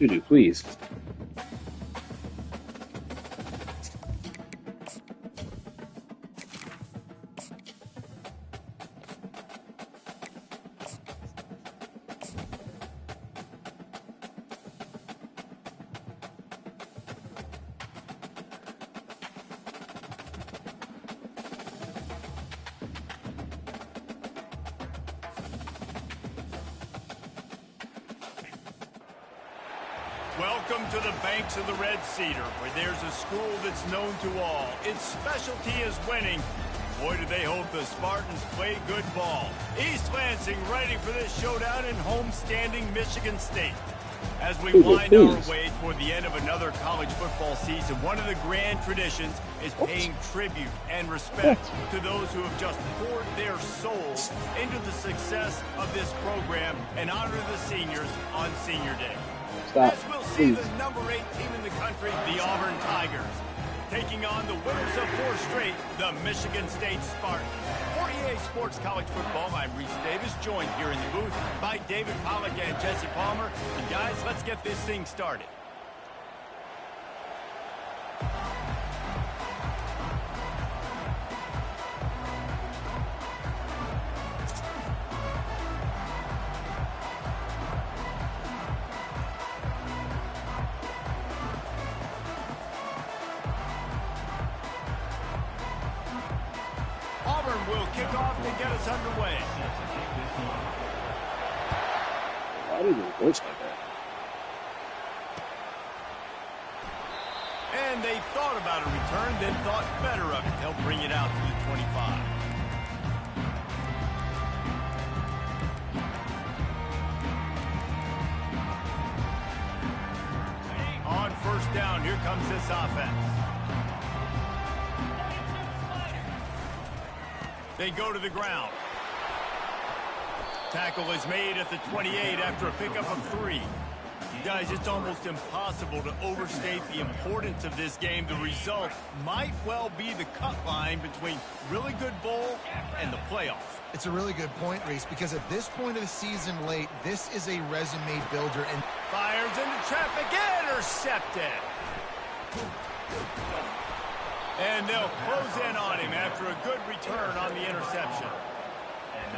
Dude, please. Welcome to the banks of the Red Cedar, where there's a school that's known to all. Its specialty is winning. Boy, do they hope the Spartans play good ball. East Lansing ready for this showdown in homestanding Michigan State. As we wind our way toward the end of another college football season, one of the grand traditions is paying tribute and respect to those who have just poured their souls into the success of this program and honor the seniors on Senior Day. Stop. As we'll see the number 8 team in the country, the Auburn Tigers, taking on the winners of 4 straight, the Michigan State Spartans. For EA Sports College Football, I'm Reese Davis, joined here in the booth by David Pollack and Jesse Palmer. And guys, let's get this thing started. Auburn will kick off to get us underway. Why do you voice like that? And they thought about a return, then thought better of it. They'll bring it out to the 25. On first down, here comes this offense. They go to the ground. Tackle is made at the 28 after a pickup of 3. Guys, it's almost impossible to overstate the importance of this game. The result might well be the cut line between really good bowl and the playoff. It's a really good point, Reese, because at this point of the season late, this is a resume builder. And fires into traffic, intercepted. And they'll close in on him after a good return on the interception.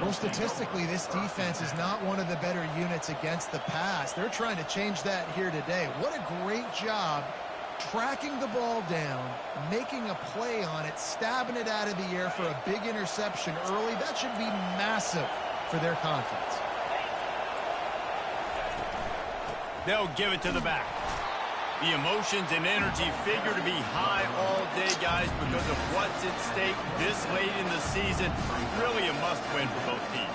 Well, statistically, this defense is not one of the better units against the pass. They're trying to change that here today. What a great job tracking the ball down, making a play on it, stabbing it out of the air for a big interception early. That should be massive for their confidence. They'll give it to the back. The emotions and energy figure to be high all day, guys, because of what's at stake this late in the season. Really a must-win for both teams.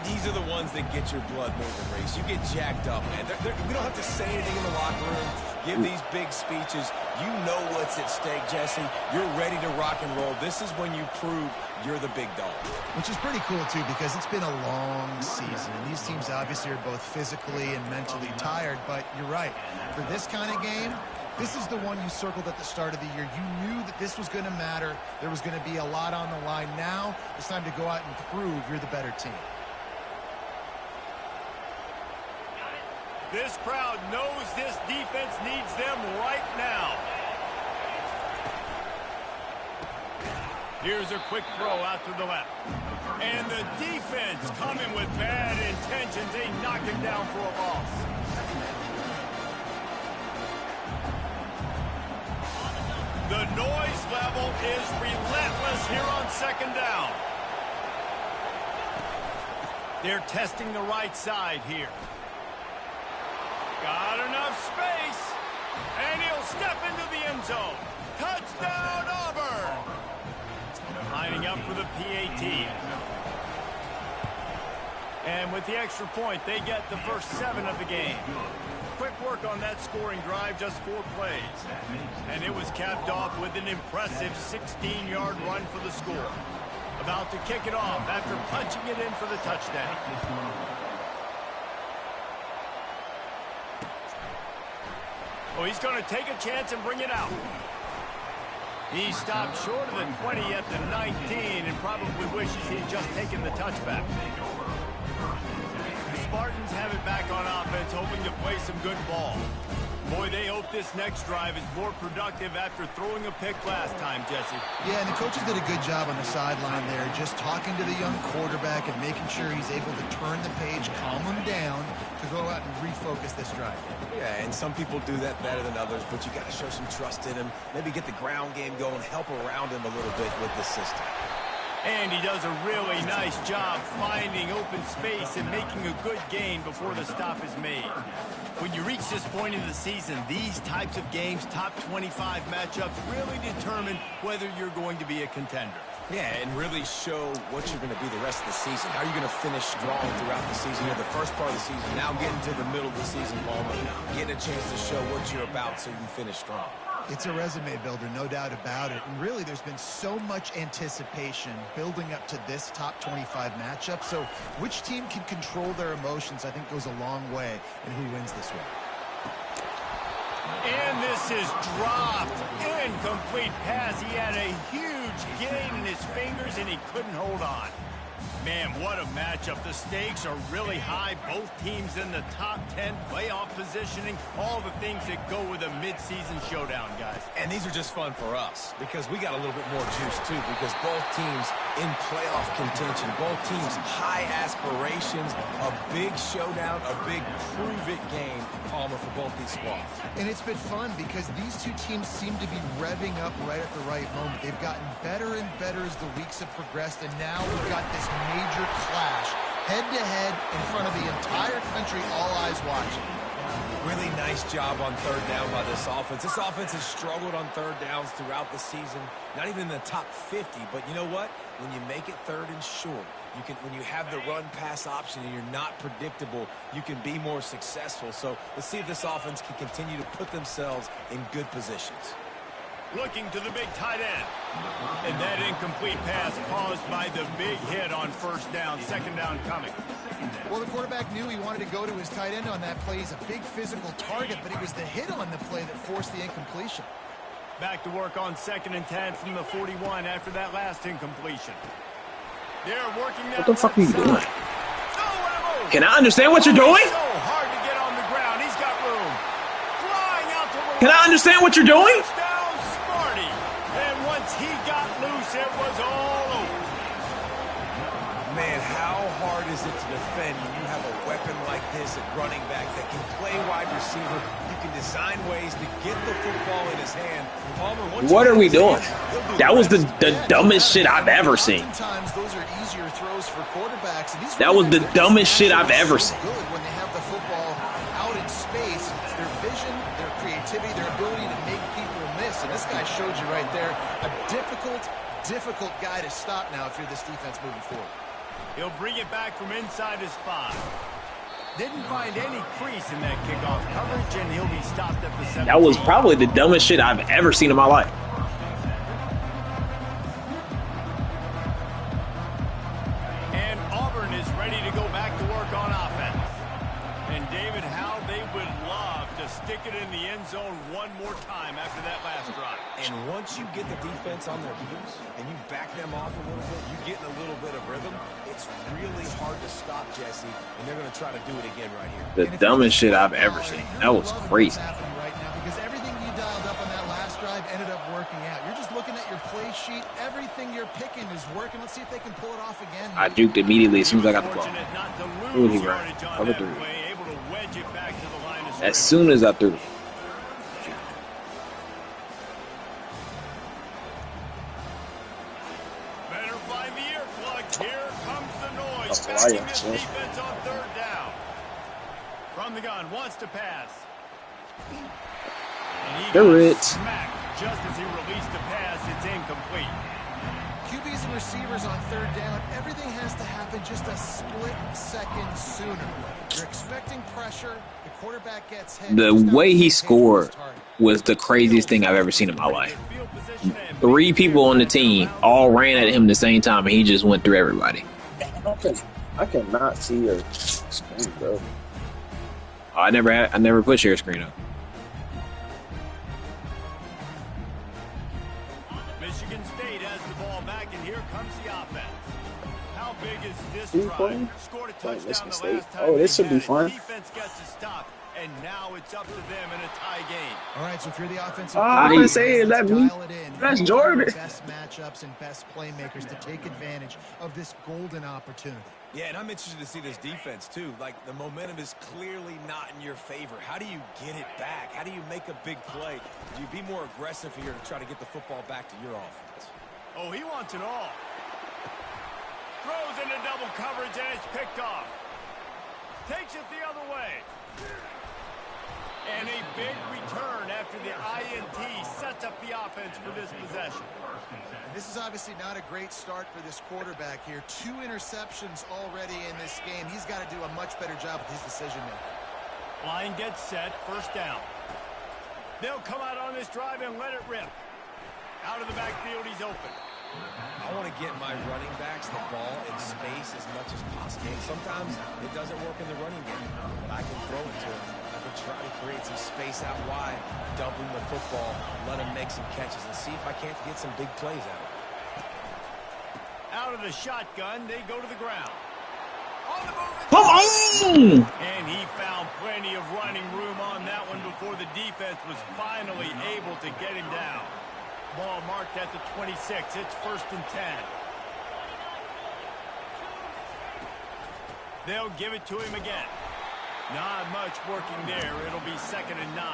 These are the ones that get your blood moving, Reese. You get jacked up, man. We don't have to say anything in the locker room, give these big speeches. You know what's at stake, Jesse. You're ready to rock and roll. This is when you prove you're the big dog. Which is pretty cool, too, because it's been a long season. And these teams obviously are both physically and mentally tired. But you're right. For this kind of game, this is the one you circled at the start of the year. You knew that this was going to matter. There was going to be a lot on the line. Now it's time to go out and prove you're the better team. This crowd knows this defense needs them right now. Here's a quick throw out to the left. And the defense coming with bad intentions. They knock him down for a loss. The noise level is relentless here on second down. They're testing the right side here. Got enough space, and he'll step into the end zone. Touchdown, Auburn! Lining up for the PAT. And with the extra point, they get the first 7 of the game. Quick work on that scoring drive, just 4 plays. And it was capped off with an impressive 16-yard run for the score. About to kick it off after punching it in for the touchdown. Oh, he's going to take a chance and bring it out. He stopped short of the 20 at the 19 and probably wishes he'd just taken the touchback. Spartans have it back on offense, hoping to play some good ball. Boy, they hope this next drive is more productive after throwing a pick last time, Jesse. Yeah, and the coaches did a good job on the sideline there, just talking to the young quarterback and making sure he's able to turn the page, calm him down to go out and refocus this drive. Yeah, and some people do that better than others, but you got to show some trust in him. Maybe get the ground game going, help around him a little bit with this system. And he does a really nice job finding open space and making a good gain before the stop is made. When you reach this point in the season, these types of games, top 25 matchups, really determine whether you're going to be a contender. Yeah, and really show what you're going to be the rest of the season. How are you going to finish strong throughout the season? You're the first part of the season, now getting to the middle of the season, Palmer, getting a chance to show what you're about so you can finish strong. It's a resume builder, no doubt about it. And really, there's been so much anticipation building up to this top 25 matchup. So which team can control their emotions, I think, goes a long way in who wins this one. And this is dropped. Incomplete pass. He had a huge gain in his fingers, and he couldn't hold on. Man, what a matchup. The stakes are really high. Both teams in the top 10, playoff positioning, all the things that go with a midseason showdown, guys. And these are just fun for us because we got a little bit more juice, too, because both teams in playoff contention, both teams high aspirations, a big showdown, a big prove-it game, Palmer, for both these squads. And it's been fun because these two teams seem to be revving up right at the right moment. They've gotten better and better as the weeks have progressed, and now we've got this major clash, head-to-head in front of the entire country, all eyes watching. Really nice job on third down by this offense. This offense has struggled on third downs throughout the season, not even in the top 50. But you know what? When you make it third and short, you can. When you have the run-pass option and you're not predictable, you can be more successful. So let's see if this offense can continue to put themselves in good positions. Looking to the big tight end. And that incomplete pass caused by the big hit on first down. Second down coming. Well, the quarterback knew he wanted to go to his tight end on that play. He's a big physical target, but it was the hit on the play that forced the incompletion. Back to work on 2nd and 10 from the 41 after that last incompletion. They're working that. What the fuck are you doing? Can I understand what you're doing? So hard to get on the ground. He's got room. Flying out to the Can I understand what you're doing? Touchdown, Sparty. And once he got loose, it was all over. Man, how hard is it to defend when you have a weapon like this at running back that can play wide receiver? You can design ways to get the football in his hand. Palmer, What are we doing? That was the dumbest shit I've ever seen. Sometimes those are easier throws for quarterbacks. And these That was the dumbest shit I've ever seen. Good when they have the football out in space. Their vision, their creativity, their ability to make people miss. And this guy showed you right there a difficult guy to stop now if you're this defense moving forward. He'll bring it back from inside his 5. Didn't find any crease in that kickoff coverage, and he'll be stopped at the 17. That was probably the dumbest shit I've ever seen in my life. And Auburn is ready to go back to work on offense. And David, how they would love to stick it in the end zone one more time after that last drive. And once you get the defense on their heels and you back them off a little bit, you get in a little bit of rhythm, it's really hard to stop, Jesse, and they're going to try to do it again right here. The dumbest shit I've ever seen. That was crazy. Right now because everything you dialed up on that last drive ended up working out. You're just looking at your play sheet. Everything you're picking is working. Let's see if they can pull it off again. I juked immediately as soon as I got the ball. Fortunate not to Who would lose he run? yardage on Cover that 3. play, able to wedge it back to the line of As scrimmage. soon as I threw it. Better find the earplug. Here comes the noise. That's why Backing I this said. defense on third down. From the gun, wants to pass. And he Do got it. smacked just as he released the pass. It's incomplete. QBs and receivers on third down, everything has to happen just a split second sooner. You're expecting pressure, the quarterback gets hit. The way he scored was the craziest thing I've ever seen in my life. 3 people on the team all ran at him at the same time, and he just went through everybody. I cannot see your screen, bro. I never put share screen up. Michigan State has the ball back, and here comes the offense. How big is this Who you drive? playing? Scored a Playing touchdown the Michigan last State. time Oh, they this should had be it. fun. Defense got to stop, and now it's up to them in a tie game. All right, so if you're the offensive I'm coordinator, gonna say, is let's that me? dial it in. That's Who are Jordan. your best matchups and best playmakers to take advantage of this golden opportunity? Yeah, and I'm interested to see this defense, too. Like, the momentum is clearly not in your favor. How do you get it back? How do you make a big play? Do you be more aggressive here to try to get the football back to your offense? Oh, he wants it all. Throws into double coverage, and it's picked off. Takes it the other way. And a big return after the INT sets up the offense for this possession. This is obviously not a great start for this quarterback here. 2 interceptions already in this game. He's got to do a much better job with his decision-making. Line gets set, first down. They'll come out on this drive and let it rip. Out of the backfield, he's open. I want to get my running backs the ball in space as much as possible. Sometimes it doesn't work in the running game, but I can throw it to him. I can try to create some space out wide, dump him the football, let him make some catches, and see if I can't get some big plays out of it. Out of the shotgun, they go to the ground. On the move. Come on! And he found plenty of running room on that one before the defense was finally able to get him down. Ball marked at the 26. It's 1st and 10. They'll give it to him again. Not much working there. It'll be 2nd and 9.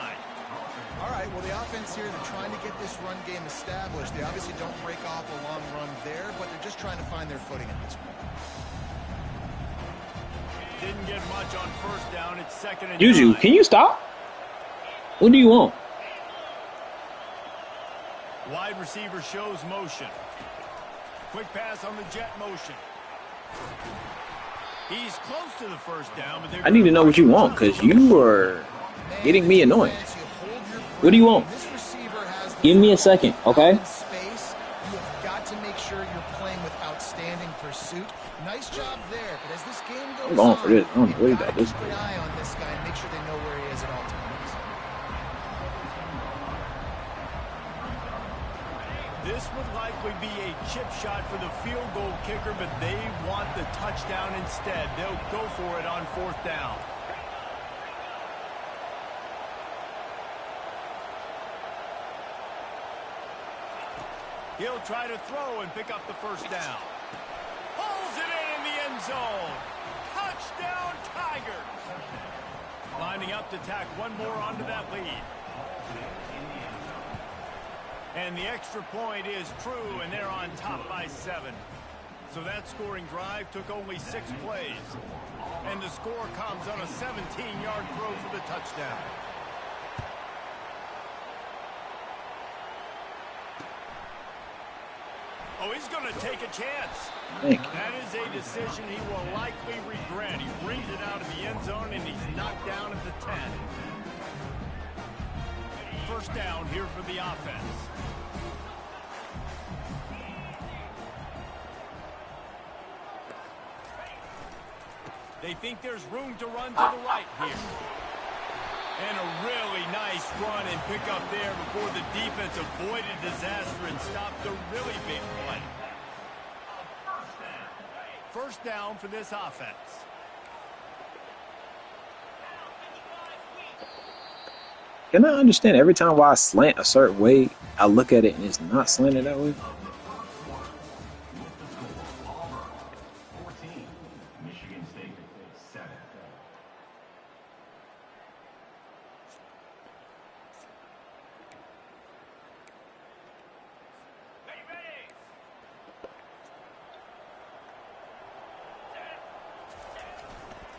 All right, well, the offense here, they're trying to get this run game established. They obviously don't break off a long run there, but they're just trying to find their footing at this point. Didn't get much on 1st down. It's 2nd and 9. Juju, can you stop? What do you want? Wide receiver shows motion. Quick pass on the jet motion. He's close to the 1st down, but I need to know what you want, because you are getting me annoyed. What do you want? Give me a second, okay? You've got to make sure you're playing with outstanding pursuit. Nice job there, but as this game goes I'm going for this. I don't know what you've about got to this. keep an eye on this guy and make sure they know where he is at all times. This would likely be a chip shot for the field goal kicker, but they want the touchdown instead. They'll go for it on 4th down. He'll try to throw and pick up the 1st down. Pulls it in the end zone. Touchdown, Tigers. Lining up to tack one more onto that lead. And the extra point is true, and they're on top by 7. So that scoring drive took only 6 plays. And the score comes on a 17-yard throw for the touchdown. Oh, he's going to take a chance. That is a decision he will likely regret. He brings it out of the end zone, and he's knocked down at the 10. 1st down here for the offense. They think there's room to run to the right here. And a really nice run and pick up there before the defense avoided disaster and stopped the really big play. 1st down for this offense. Can I understand every time why I slant a certain way, I look at it and it's not slanted that way?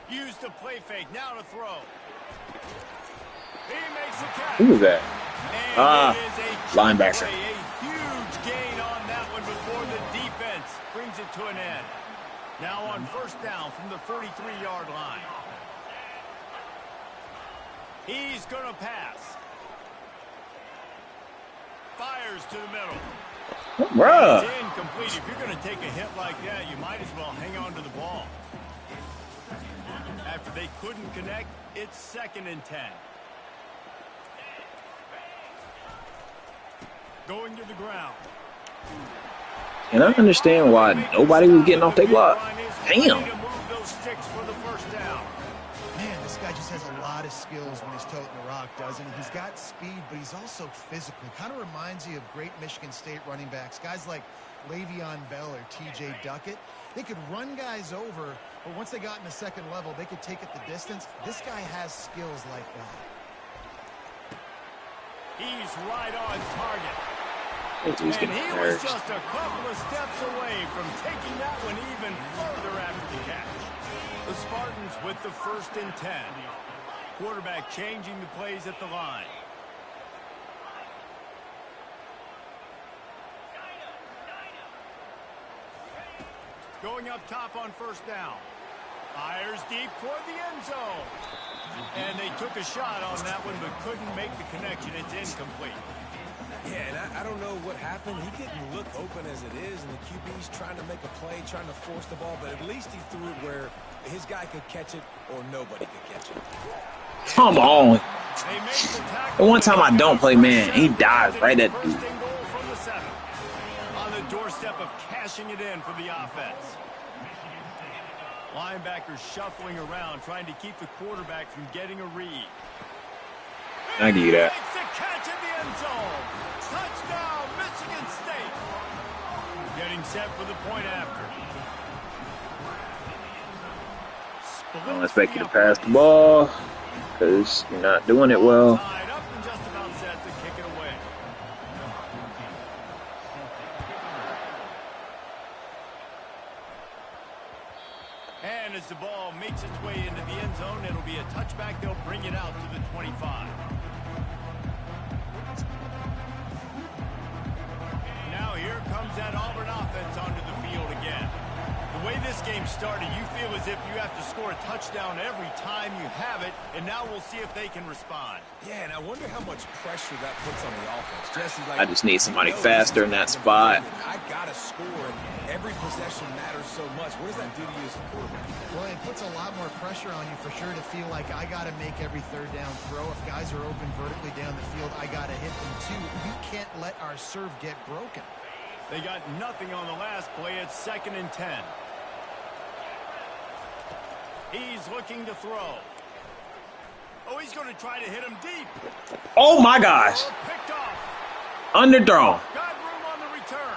Used to play fake, now to throw. He makes the catch. Who was that? And linebacker. A huge gain on that one before the defense brings it to an end. Now on 1st down from the 43-yard line. He's going to pass. Fires to the middle. Bruh. It's incomplete. If you're going to take a hit like that, you might as well hang on to the ball. After they couldn't connect, it's 2nd and 10. Going to the ground. And I understand why nobody was getting off their block. Damn. Man, this guy just has a lot of skills when he's toting the rock, doesn't he? He's got speed, but he's also physical. Kind of reminds you of great Michigan State running backs. Guys like Le'Veon Bell or T.J. Duckett. They could run guys over, but once they got in the second level, they could take it the distance. This guy has skills like that. He's right on target. He's And getting he was nerves. just a couple of steps away from taking that one even further after the catch. The Spartans with the 1st and 10. Quarterback changing the plays at the line. Going up top on 1st down. Fires deep toward the end zone. And they took a shot on that one but couldn't make the connection. It's incomplete. Yeah, and I don't know what happened. He didn't look open as it is, and the QB's trying to make a play, trying to force the ball, but at least he threw it where his guy could catch it or nobody could catch it. Come on. They make the tackle. The one time I don't play man, he dives right at dude. First and goal from the 7. On the doorstep of cashing it in for the offense. Linebackers shuffling around, trying to keep the quarterback from getting a read. I give you that. Makes the catch in the end zone. Touchdown, Michigan State. Getting set for the point after. I don't expect you to pass the ball because you're not doing it well. Tied up and just about set to kick it away. And as the ball makes its way into the end zone, it'll be a touchback. They'll bring it out to the 25. Now here comes that Auburn offense onto the field again. The way this game started, you feel as if you have to score a touchdown every time you have it, and now we'll see if they can respond. Yeah, and I wonder how much pressure that puts on the offense. Jesse, like, I just need somebody faster in that spot. I got to score, and every possession matters so much. What does that do to you as a quarterback? Well, it puts a lot more pressure on you for sure to feel like I got to make every 3rd down throw. If guys are open vertically down the field, I got to hit them too. We can't let our serve get broken. They got nothing on the last play. It's 2nd and 10. He's looking to throw. Oh, he's going to try to hit him deep. Oh my gosh. Picked off. Underthrown. Got room on the return.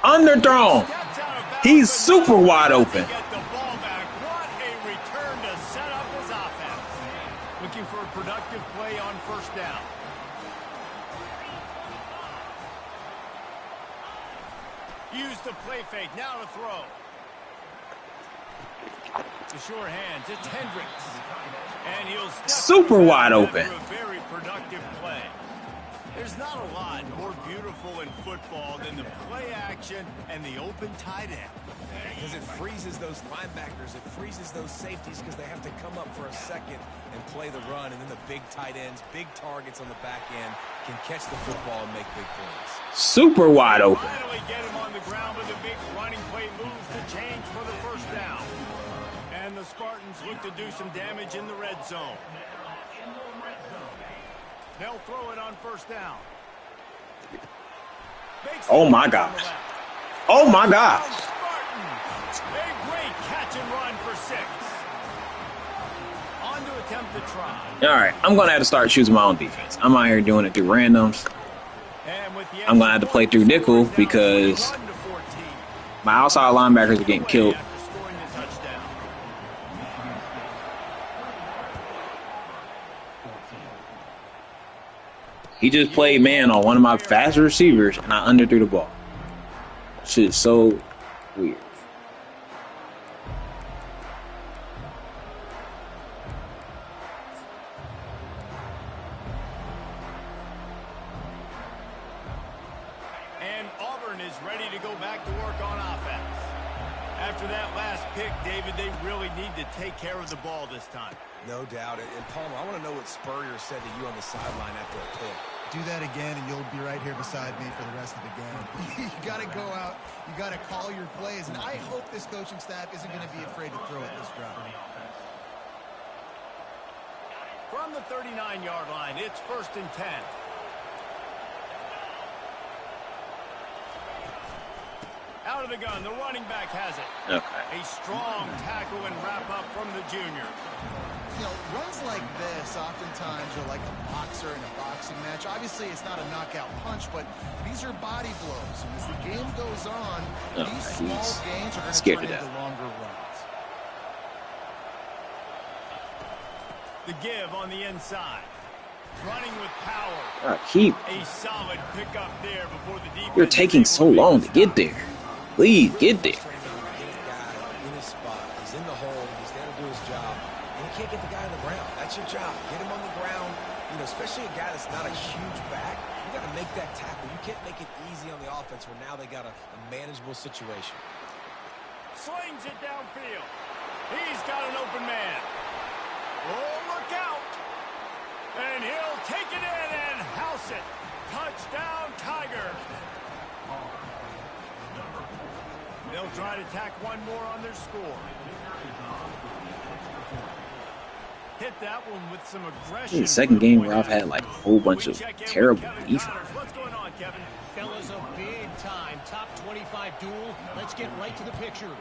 Underthrown. Steps out of bounds, He's but super now wide he open. doesn't get the ball back. What a return to set up his offense. Looking for a productive play on 1st down. Use the play fake. Now to throw. The sure hands. It's Hendricks. And he'll step Super wide open. after a very productive play. There's not a lot more beautiful in football than the play action and the open tight end. Because it freezes those linebackers. It freezes those safeties because they have to come up for a second and play the run. And then the big tight ends, big targets on the back end can catch the football and make big plays. Super wide open. Finally get him on the ground with a big running play moves to change for the 1st down. And the Spartans look to do some damage in the red zone. They'll throw it on 1st down. Oh my gosh. Oh my gosh. Spartans. A great catch and run for 6. On to attempt to try. All right, I'm going to have to start choosing my own defense. I'm out here doing it through randoms. I'm going to have to play through nickel because my outside linebackers are getting killed. He just played man on one of my faster receivers, and I underthrew the ball. Shit is so weird. And Auburn is ready to go back to work on offense. After that last pick, David, they really need to take care of the ball this time. No doubt. And Palmer, I want to know what Spurrier said to you on the sideline after a pick. Do that again, and you'll be right here beside me for the rest of the game. You got to go out. You got to call your plays. And I hope this coaching staff isn't going to be afraid to throw it this drive. From the 39-yard line, it's 1st and 10. Out of the gun, the running back has it. Okay. A strong tackle and wrap up from the junior. You know, runs like this oftentimes are like a boxer in a boxing match. Obviously, it's not a knockout punch, but these are body blows. And as the game goes on, these small gains are going to turn into longer runs. The give on the inside. Running with power. A solid pickup there before the defense. You're taking so long to get there. Please get there. In his spot. He's in the hole. He's there to do his job. And you can't get the guy on the ground. That's your job. Get him on the ground. You know, especially a guy that's not a huge back. You got to make that tackle. You can't make it easy on the offense where now they got a manageable situation. Slings it downfield. He's got an open man. Oh, look out. And he'll take it in and house it. Touchdown, Tiger. They'll try to tack one more on their score. Hit that one with some aggression. The second game where I've had like a whole bunch of terrible defense. What's going on, Kevin? Fellas, a big-time top 25 duel. Let's get right to the pictures.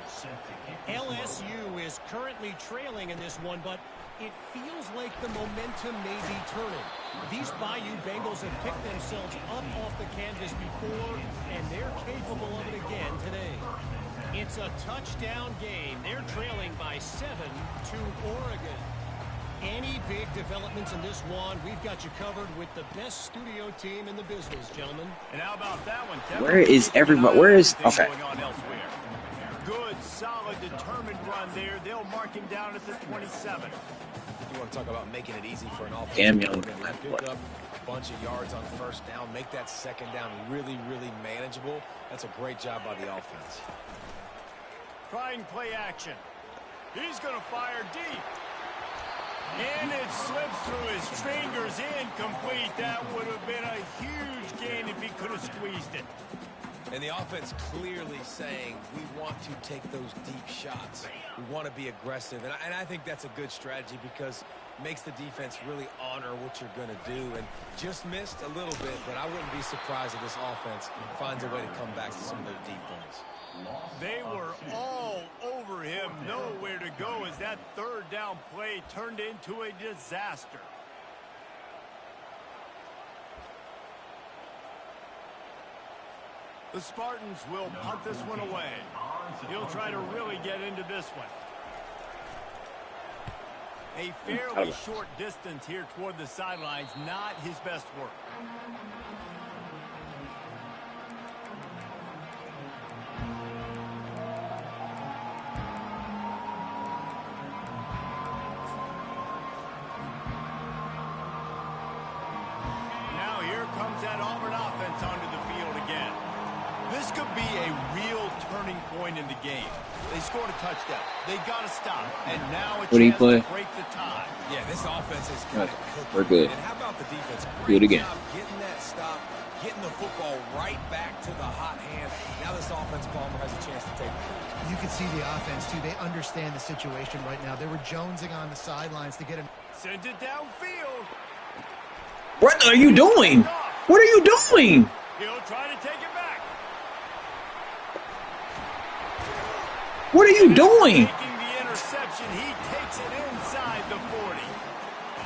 LSU is currently trailing in this one, but it feels like the momentum may be turning. These Bayou Bengals have picked themselves up off the canvas before, and they're capable of it again today. It's a touchdown game. They're trailing by 7 to Oregon. Any big developments in this one, we've got you covered with the best studio team in the business, gentlemen. And how about that one, Kevin? Where is everybody? Where is... Okay. Good, solid, determined run there. They'll mark him down at the 27. You want to talk about making it easy for an offense. Damn young. Pick up a bunch of yards on first down. Make that second down really, really manageable. That's a great job by the offense. Trying play action. He's going to fire deep. And it slips through his fingers, incomplete. That would have been a huge gain if he could have squeezed it. And the offense clearly saying, we want to take those deep shots. We want to be aggressive. And I think that's a good strategy because it makes the defense really honor what you're going to do. And just missed a little bit, but I wouldn't be surprised if this offense finds a way to come back to some of those deep ones. They were all over him, nowhere to go as that third down play turned into a disaster. The Spartans will punt this one away. He'll try to really get into this one. A fairly short distance here toward the sidelines, not his best work. Now here comes that Auburn offense onto the field again. This could be a real turning point in the game. They scored a touchdown. They got to stop. And now a chance to break the tie. Yeah, this offense is kind of cooking. We're good. And how about the defense? Do it again. Getting that stop, getting the football right back to the hot hand. Now this offense, Palmer, has a chance to take it. You can see the offense, too. They understand the situation right now. They were jonesing on the sidelines to get him. Send it downfield. What are you doing? What are you doing? He'll try to take it back. What are you doing? Taking the interception, he takes it inside the 40.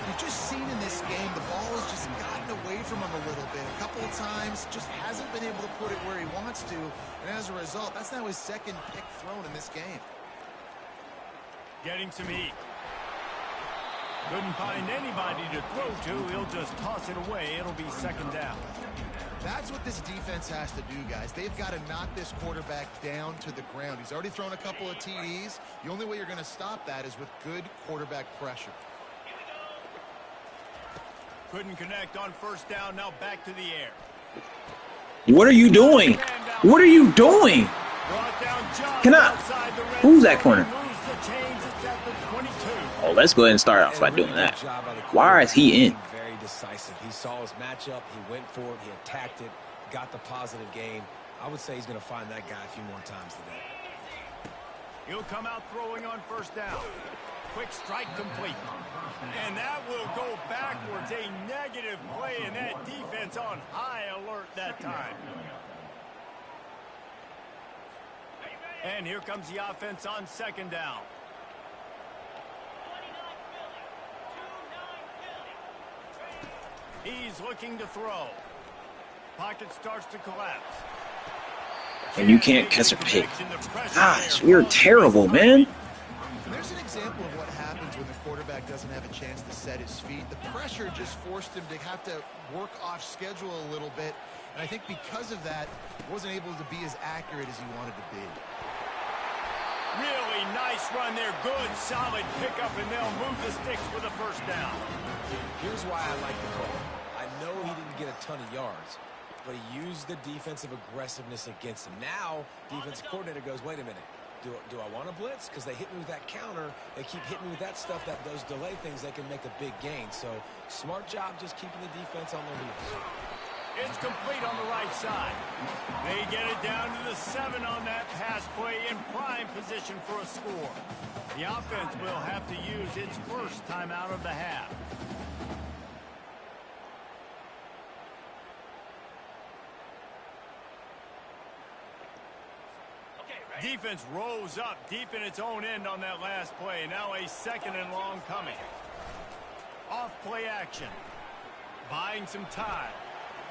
You've just seen in this game, the ball has just gotten away from him a little bit. A couple of times, just hasn't been able to put it where he wants to. And as a result, that's now his second pick thrown in this game. Getting some heat. Couldn't find anybody to throw to. He'll just toss it away. It'll be second down. That's what this defense has to do, guys. They've got to knock this quarterback down to the ground. He's already thrown a couple of TDs. The only way you're going to stop that is with good quarterback pressure. Couldn't connect on first down. Now back to the air. What are you doing? What are you doing? Can I? Who's that corner? Oh, let's go ahead and start off by doing that. Why is he in? Very decisive. He saw his matchup. He went for it. He attacked it. Got the positive gain. I would say he's going to find that guy a few more times today. He'll come out throwing on first down. Quick strike complete. And that will go backwards. A negative play, and that defense on high alert that time. And here comes the offense on second down. He's looking to throw. Pocket starts to collapse. And you can't catch a pick. Gosh, we're terrible, man. There's an example of what happens when the quarterback doesn't have a chance to set his feet. The pressure just forced him to have to work off schedule a little bit. And I think because of that, he wasn't able to be as accurate as he wanted to be. Really nice run there. Good, solid pickup, and they'll move the sticks for the first down. Here's why I like the call. I know he didn't get a ton of yards, but he used the defensive aggressiveness against him. Now, defensive coordinator goes, wait a minute. Do I want to blitz? Because they hit me with that counter. They keep hitting me with that stuff, those delay things, they can make a big gain. So, smart job just keeping the defense on their heels. It's complete on the right side. They get it down to the 7 on that pass play in prime position for a score. The offense will have to use its first timeout of the half. Defense rose up deep in its own end on that last play. Now a second and long coming. Off play action. Buying some time.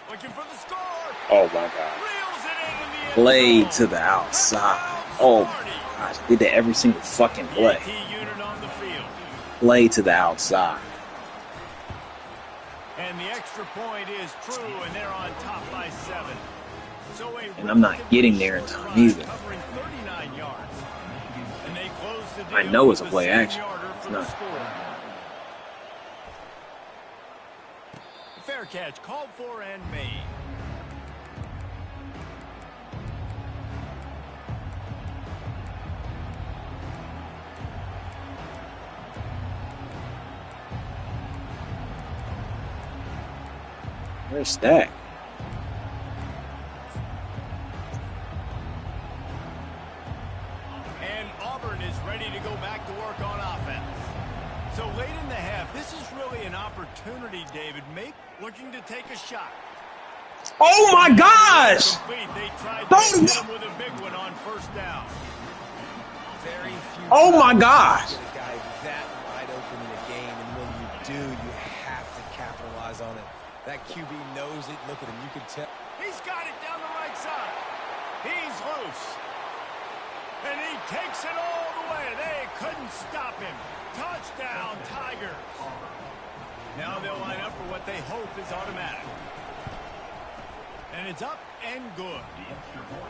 Looking for the score. Oh, my God. Reels it in the end Play zone. to the outside. Oh, my gosh. Did that every single fucking play. Unit on the field. Play to the outside. And the extra point is true, and they're on top by 7. So And I'm not getting there in time either. Covering 39 yards. And they close the deal I know it's a with play the action. 7-yarder It's for the not. score. Fair catch called for and made. Where's Stack? And Auburn is ready to go back to work on offense. So late in the half, this is really an opportunity, David. Maybe looking to take a shot. Oh, my gosh! They tried to hit him with a big one on first down. Very few Oh, my gosh! get a guy that wide open in a game, and when you do, you have to capitalize on it. That QB knows it. Look at him. You can tell. He's got it down the right side. He's loose. And he takes it all the way. They couldn't stop him. Touchdown, Tigers. Now they'll line up for what they hope is automatic. And it's up and good.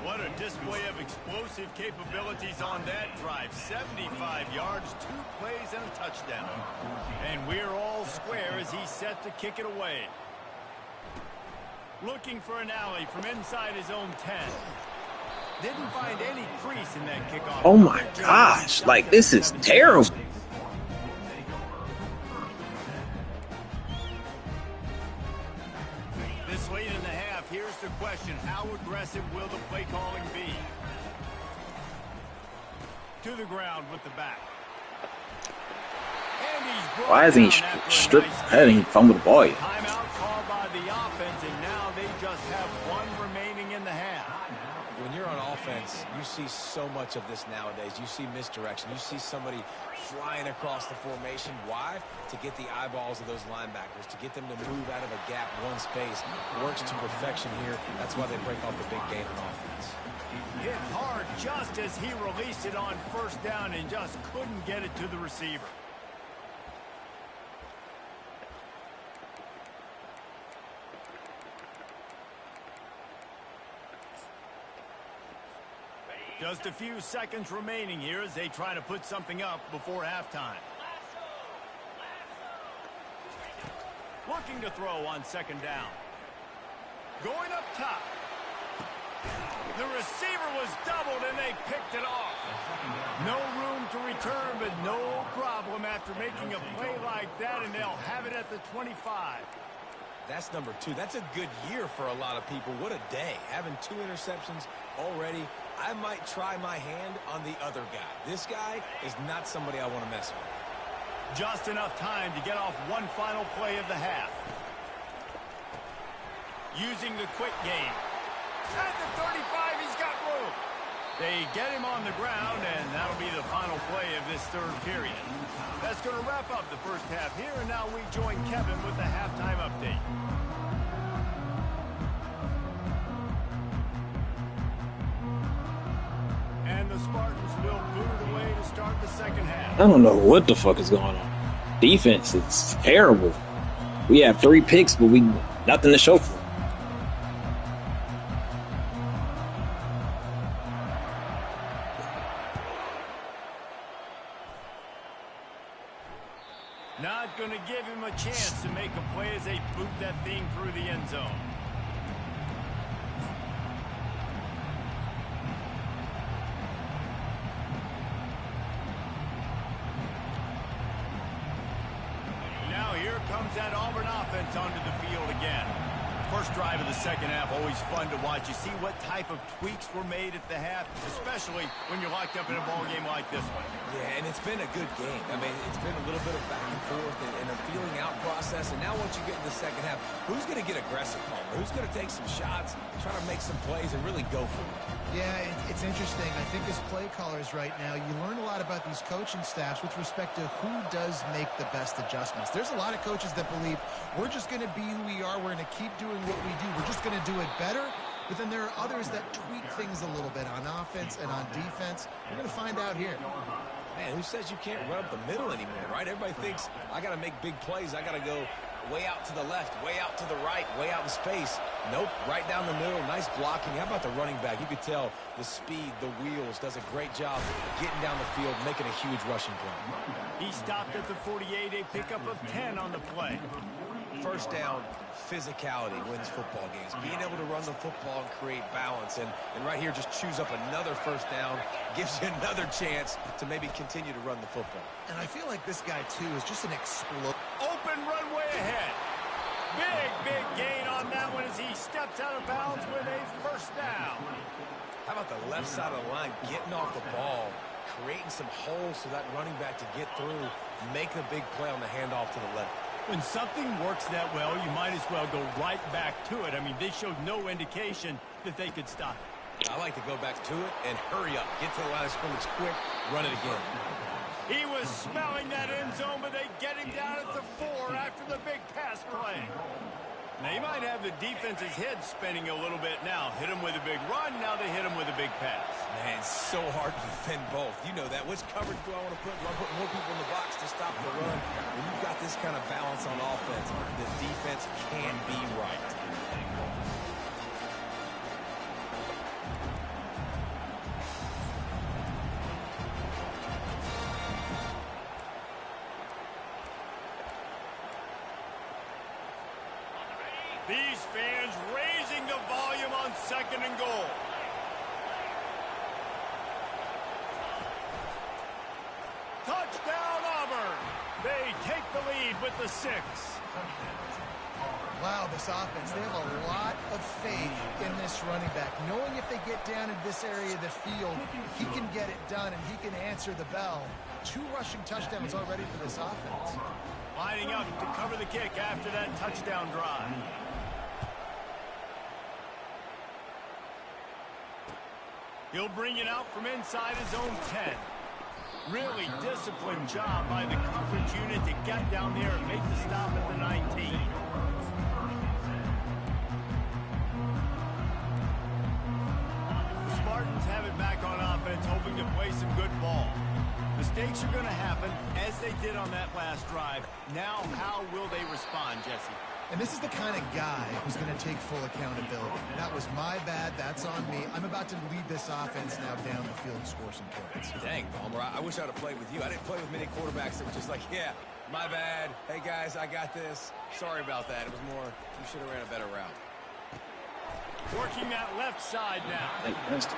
What a display of explosive capabilities on that drive. 75 yards, 2 plays, and a touchdown. And we're all square as he's set to kick it away. Looking for an alley from inside his own 10. Didn't find any crease in that kickoff. Oh, my gosh. Like, this is terrible. This late in the half, here's the question. How aggressive will the play calling be? To the ground with the back. And he's brought Why hasn't he down after a stripped? nice Why hasn't he fumbled the ball yet? Timeout called by the offense, and now they just have 1 remaining in the half. When you're on offense, you see so much of this nowadays. You see misdirection. You see somebody flying across the formation. Why? To get the eyeballs of those linebackers, to get them to move out of a gap, one space. Works to perfection here. That's why they break off the big game on offense. Hit hard just as he released it on first down and just couldn't get it to the receiver. Just a few seconds remaining here as they try to put something up before halftime. Looking to throw on second down. Going up top. The receiver was doubled and they picked it off. No room to return, but no problem after making a play like that, and they'll have it at the 25. That's number 2. That's a good year for a lot of people. What a day. Having 2 interceptions already. I might try my hand on the other guy. This guy is not somebody I want to mess with. Just enough time to get off one final play of the half. Using the quick game. At the 35, he's got room. They get him on the ground, and that'll be the final play of this third period. That's going to wrap up the first half here, and now we join Kevin with the halftime update. And the Spartans will boot it away to start the second half. I don't know what the fuck is going on. Defense is terrible. We have 3 picks, but we nothing to show for it. Not going to give him a chance to make a play as they boot that thing through the end zone. Now here comes that Auburn offense onto the field again. First drive of the second half, always fun to watch. You see what type of tweaks were made at the half, especially when you're locked up in a ball game like this one. Yeah, and it's been a good game. I mean, it's been a little bit of back and forth and a feeling out process. And now once you get in the second half, who's going to get aggressive, Palmer? Who's going to take some shots, try to make some plays, and really go for it? Yeah, it's interesting. I think as play callers right now, you learn a lot about these coaching staffs with respect to who does make the best adjustments. There's a lot of coaches that believe we're just going to be who we are. We're going to keep doing what we do. We're just going to do it better. But then there are others that tweak things a little bit on offense and on defense. We're going to find out here. Man, who says you can't run up the middle anymore, right? Everybody thinks I got to make big plays. I got to go way out to the left, way out to the right, way out in space. Nope, right down the middle. Nice blocking. How about the running back? You could tell the speed, the wheels, does a great job getting down the field, making a huge rushing play. He stopped at the 48, a pickup of 10 on the play. First down, physicality wins football games. Being able to run the football and create balance. And right here, just choose up another first down, gives you another chance to maybe continue to run the football. And I feel like this guy, too, is just an explosion. Open runway ahead. Big gain on that one as he steps out of bounds with a first down. How about the left side of the line, getting off the ball, creating some holes for that running back to get through, making a big play on the handoff to the left. When something works that well, you might as well go right back to it. I mean, they showed no indication that they could stop it. I like to go back to it and hurry up. Get to the line of scrimmage quick, run it again. He was smelling that end zone, but they get him down at the 4 after the big pass play. Now, you might have the defense's head spinning a little bit now. Hit him with a big run, now they hit him with a big pass. Man, it's so hard to defend both. You know that. Which coverage do I want to put? Do I put more people in the box to stop the run? When you've got this kind of balance on offense, the defense can be right. These fans raising the volume on 2nd and goal. Touchdown, Auburn. They take the lead with the 6. Wow, this offense, they have a lot of faith in this running back. Knowing if they get down in this area of the field, he can get it done and he can answer the bell. 2 rushing touchdowns already for this offense. Lining up to cover the kick after that touchdown drive. He'll bring it out from inside his own 10. Really disciplined job by the coverage unit to get down there and make the stop at the 19. The Spartans have it back on offense, hoping to play some good ball. Mistakes are going to happen, as they did on that last drive. Now, how will they respond, Jesse? And this is the kind of guy who's going to take full accountability. That was my bad. That's on me. I'm about to lead this offense now down the field and score some points. Dang, Palmer, I wish I would have played with you. I didn't play with many quarterbacks that were just like, yeah, my bad. Hey, guys, I got this. Sorry about that. It was more, you should have ran a better route. Working that left side now.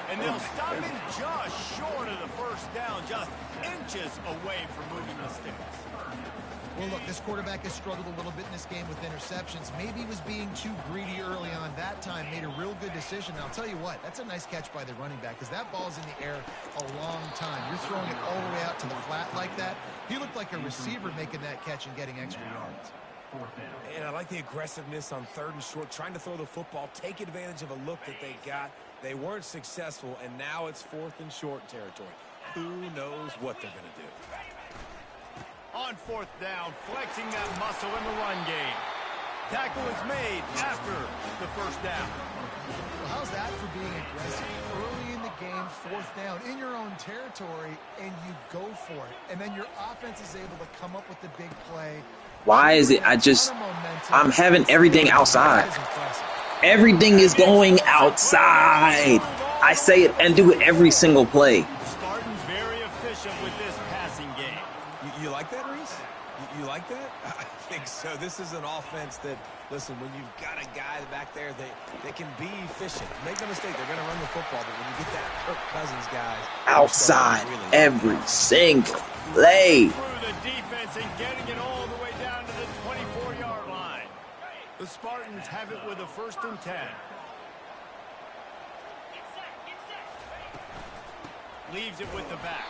And they'll stop him just short of the first down, just inches away from moving the sticks. Well, look, this quarterback has struggled a little bit in this game with interceptions. Maybe he was being too greedy early on. That time made a real good decision. And I'll tell you what, that's a nice catch by the running back because that ball's in the air a long time. You're throwing it all the way out to the flat like that. He looked like a receiver making that catch and getting extra yards. And I like the aggressiveness on 3rd and short, trying to throw the football, take advantage of a look that they got. They weren't successful, and now it's 4th and short territory. Who knows what they're going to do? On 4th down, flexing that muscle in the run game. Tackle is made after the 1st down. Well, how's that for being aggressive? Early in the game, 4th down, in your own territory, and you go for it. And then your offense is able to come up with the big play. Why is it I'm having everything outside. Everything is going outside. I say it and do it every single play. Spartans very efficient with this passing game. You like that, Reese? You like that? I think so. This is an offense that, listen, when you've got a guy back there, they can be efficient. Make no mistake, they're going to run the football, but when you get that Kirk Cousins guys outside every single play. Through the defense and getting it all the way down to the 24-yard line. The Spartans have it with a 1st and 10. Leaves it with the back.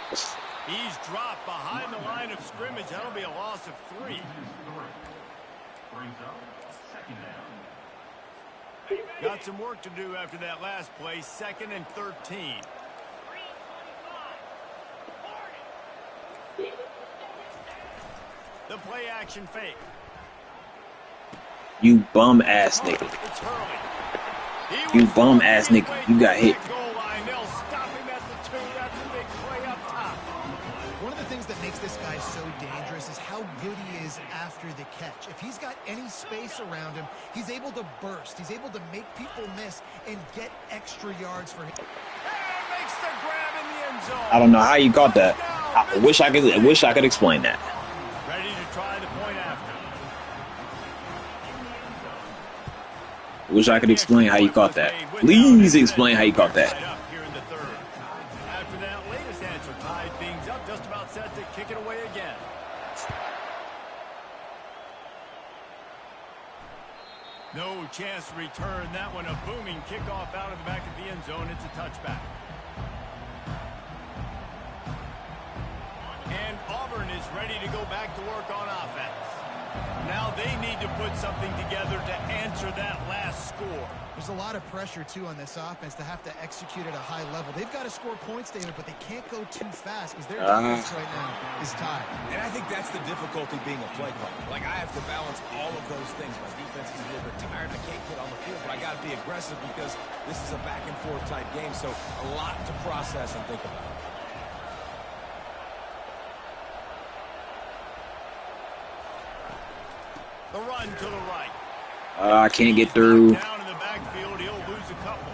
He's dropped behind the line of scrimmage. That'll be a loss of 3. Got some work to do after that last play. 2nd and 13. The play action fake. You bum ass nigga. You bum ass nigga. You got hit. One of the things that makes this guy so dangerous is how good he is after the catch. If he's got any space around him, he's able to burst. He's able to make people miss and get extra yards for him. Makes the grab in the end zone. I don't know how you got that. I wish I could explain that. Ready to try the point after. Wish I could explain how you caught that. Please explain how you caught that. After that latest answer tied things up, just about set to kick it away again. No chance to return that one. A booming kickoff out of the back of the end zone. It's a touchback. And Auburn is ready to go back to work on offense. Now they need to put something together to answer that last score. There's a lot of pressure, too, on this offense to have to execute at a high level. They've got to score points, David, but they can't go too fast because their defense right now is tied. And I think that's the difficulty being a play caller. Like, I have to balance all of those things. My defense is a little bit tired. I can't get on the field, but I got to be aggressive because this is a back-and-forth type game, so a lot to process and think about. The run to the right. I can't get through. Down in the backfield, he'll lose a couple.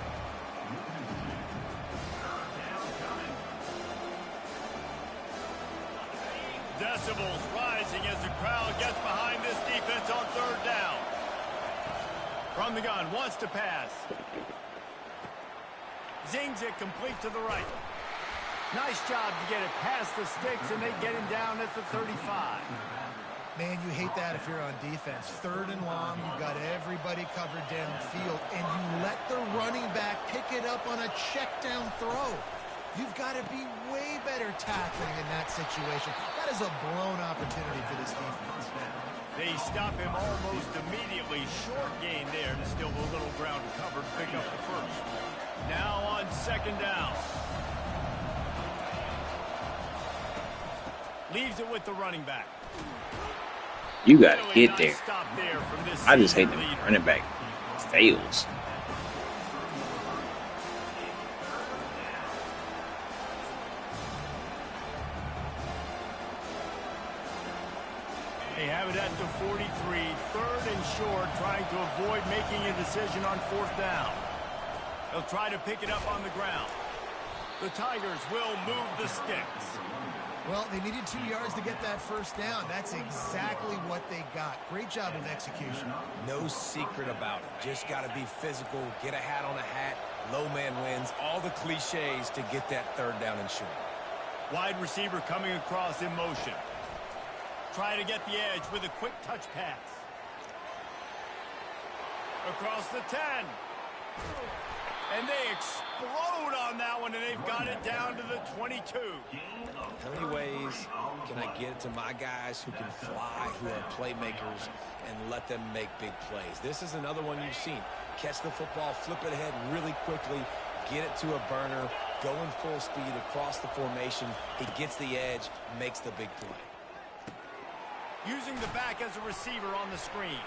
Decibels rising as the crowd gets behind this defense on 3rd down. From the gun, wants to pass. Zings it complete to the right. Nice job to get it past the sticks, and they get him down at the 35. Man, you hate that if you're on defense. 3rd and long, you've got everybody covered downfield, and you let the running back pick it up on a check down throw. You've got to be way better tackling in that situation. That is a blown opportunity for this defense. They stop him almost immediately. Short gain there, and still a little ground covered. Pick up the 1st. Now on 2nd down. Leaves it with the running back. You got to get there. I just hate the running back fails. They have it at the 43, 3rd and short, trying to avoid making a decision on 4th down. They'll try to pick it up on the ground. The Tigers will move the sticks. Well, they needed 2 yards to get that 1st down. That's exactly what they got. Great job of execution. No secret about it. Just got to be physical, get a hat on a hat, low man wins, all the cliches to get that 3rd down and short. Wide receiver coming across in motion. Try to get the edge with a quick touch pass. Across the 10. And they explode on that one, and they've got it down to the 22. How many ways can I get it to my guys who can fly, who are playmakers, and let them make big plays? This is another one you've seen. Catch the football, flip it ahead really quickly, get it to a burner, going full speed across the formation. He gets the edge, makes the big play. Using the back as a receiver on the screen.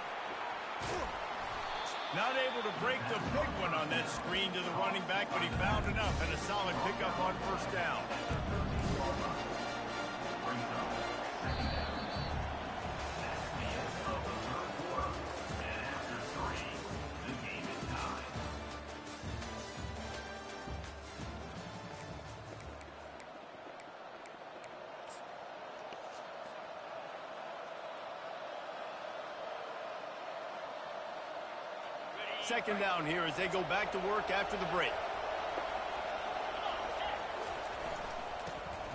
Not able to break the big one on that screen to the running back, but he found enough and a solid pickup on first down. Second down here as they go back to work after the break.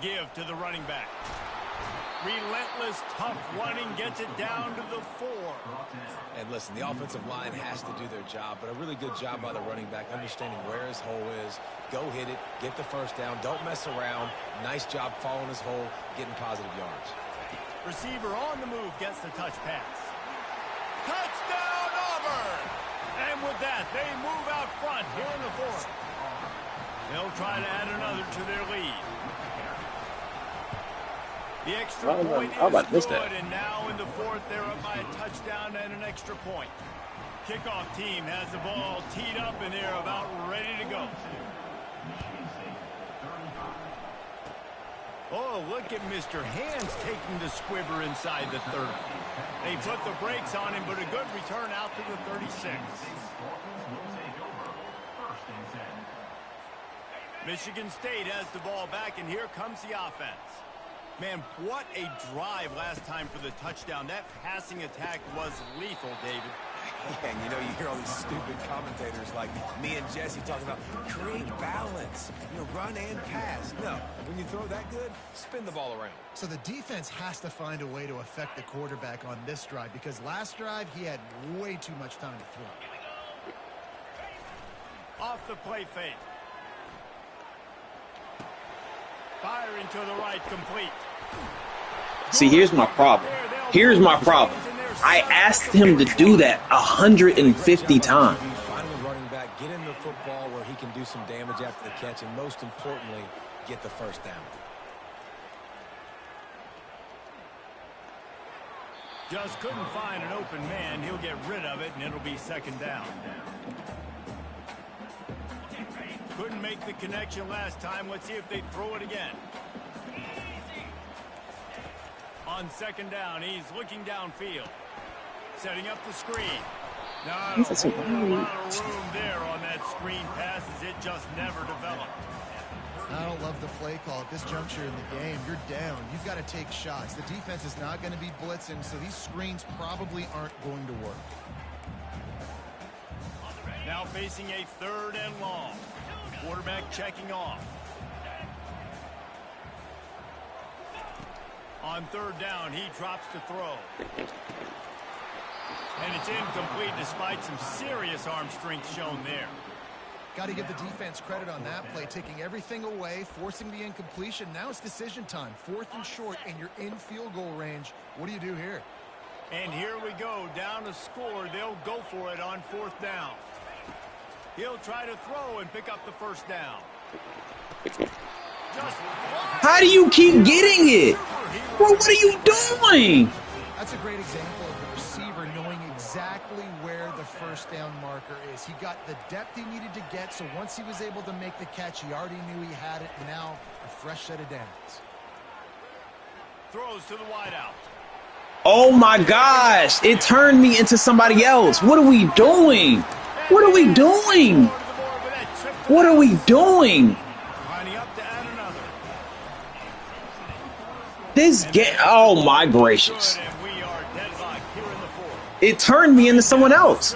Give to the running back. Relentless, tough running gets it down to the 4. And listen, the offensive line has to do their job, but a really good job by the running back, understanding where his hole is. Go hit it, get the first down, don't mess around. Nice job following his hole, getting positive yards. Receiver on the move gets the touch pass. Touchdown, Auburn! And with that, they move out front here in the 4th. They'll try to add another to their lead. The extra point is good, and now in the 4th, they're up by a touchdown and an extra point. Kickoff team has the ball teed up, and they're about ready to go. Oh, look at Mr. Hands taking the squibber inside the 30. They put the brakes on him, but a good return out to the 36. Michigan State has the ball back, and here comes the offense. Man, what a drive last time for the touchdown. That passing attack was lethal, David. Yeah, and you know, you hear all these stupid commentators like me and Jesse talking about create balance, run and pass. No, when you throw that good, spin the ball around. So the defense has to find a way to affect the quarterback on this drive, because last drive he had way too much time to throw. Off the play fake. Firing to the right, complete. See, here's my problem. Here's my problem. I asked him to do that 150 times. Finding a running back, get him the football where he can do some damage after the catch, and most importantly, get the first down. Just couldn't find an open man. He'll get rid of it, and it'll be second down. Couldn't make the connection last time. Let's see if they throw it again. On second down, he's looking downfield. Setting up the screen. Not a whole lot of room there on that screen pass, as it just never developed. I don't love the play call at this juncture in the game. You're down. You've got to take shots. The defense is not going to be blitzing, so these screens probably aren't going to work. Now facing a 3rd and long. Quarterback checking off. On 3rd down, he drops to throw. And it's incomplete despite some serious arm strength shown there. Got to give the defense credit on that play, taking everything away, forcing the incompletion. Now it's decision time. 4th and short, and you're in field goal range. What do you do here? And here we go, down to score. They'll go for it on 4th down. He'll try to throw and pick up the first down. How do you keep getting it? Bro, what are you doing? That's a great example of the receiver knowing exactly where the first down marker is. He got the depth he needed to get, so once he was able to make the catch, he already knew he had it, and now a fresh set of downs. Throws to the wideout. Oh my gosh, it turned me into somebody else. What are we doing? What are we doing? What are we doing? This game, oh my gracious. It turned me into someone else.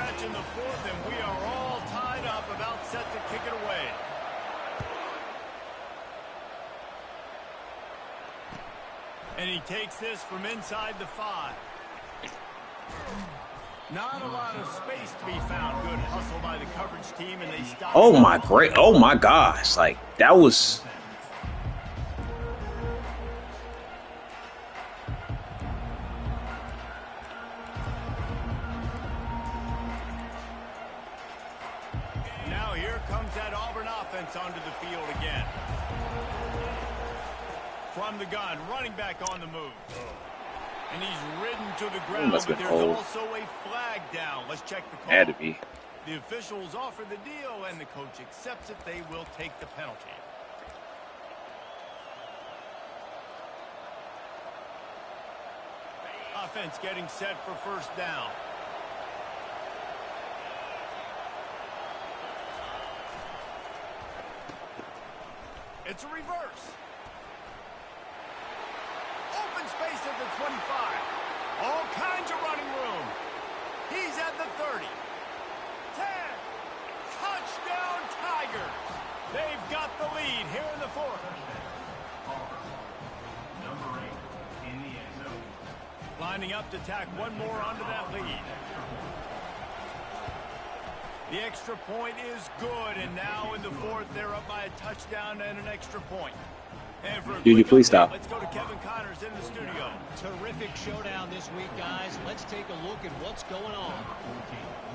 And he takes this from inside the 5. Not a lot of space to be found. Good hustle by the coverage team, and they stop. Oh my gosh! Like that was. Now here comes that Auburn offense onto the field again. From the gun, running back on the move. And he's ridden to the ground, but there's also a flag down. Let's check the call. Had to be. The officials offer the deal, and the coach accepts it. They will take the penalty. Offense getting set for first down. It's a reverse. Open space at the 25. All kinds of running room. He's at the 30. 10. Touchdown Tigers. They've got the lead here in the fourth. Number 8 in the end zone. Lining up to tack one more onto that lead. The extra point is good, and now in the fourth, they're up by a touchdown and an extra point. Juju, please stop. Let's go to Kevin Connors in the studio. Terrific showdown this week, guys. Let's take a look at what's going on.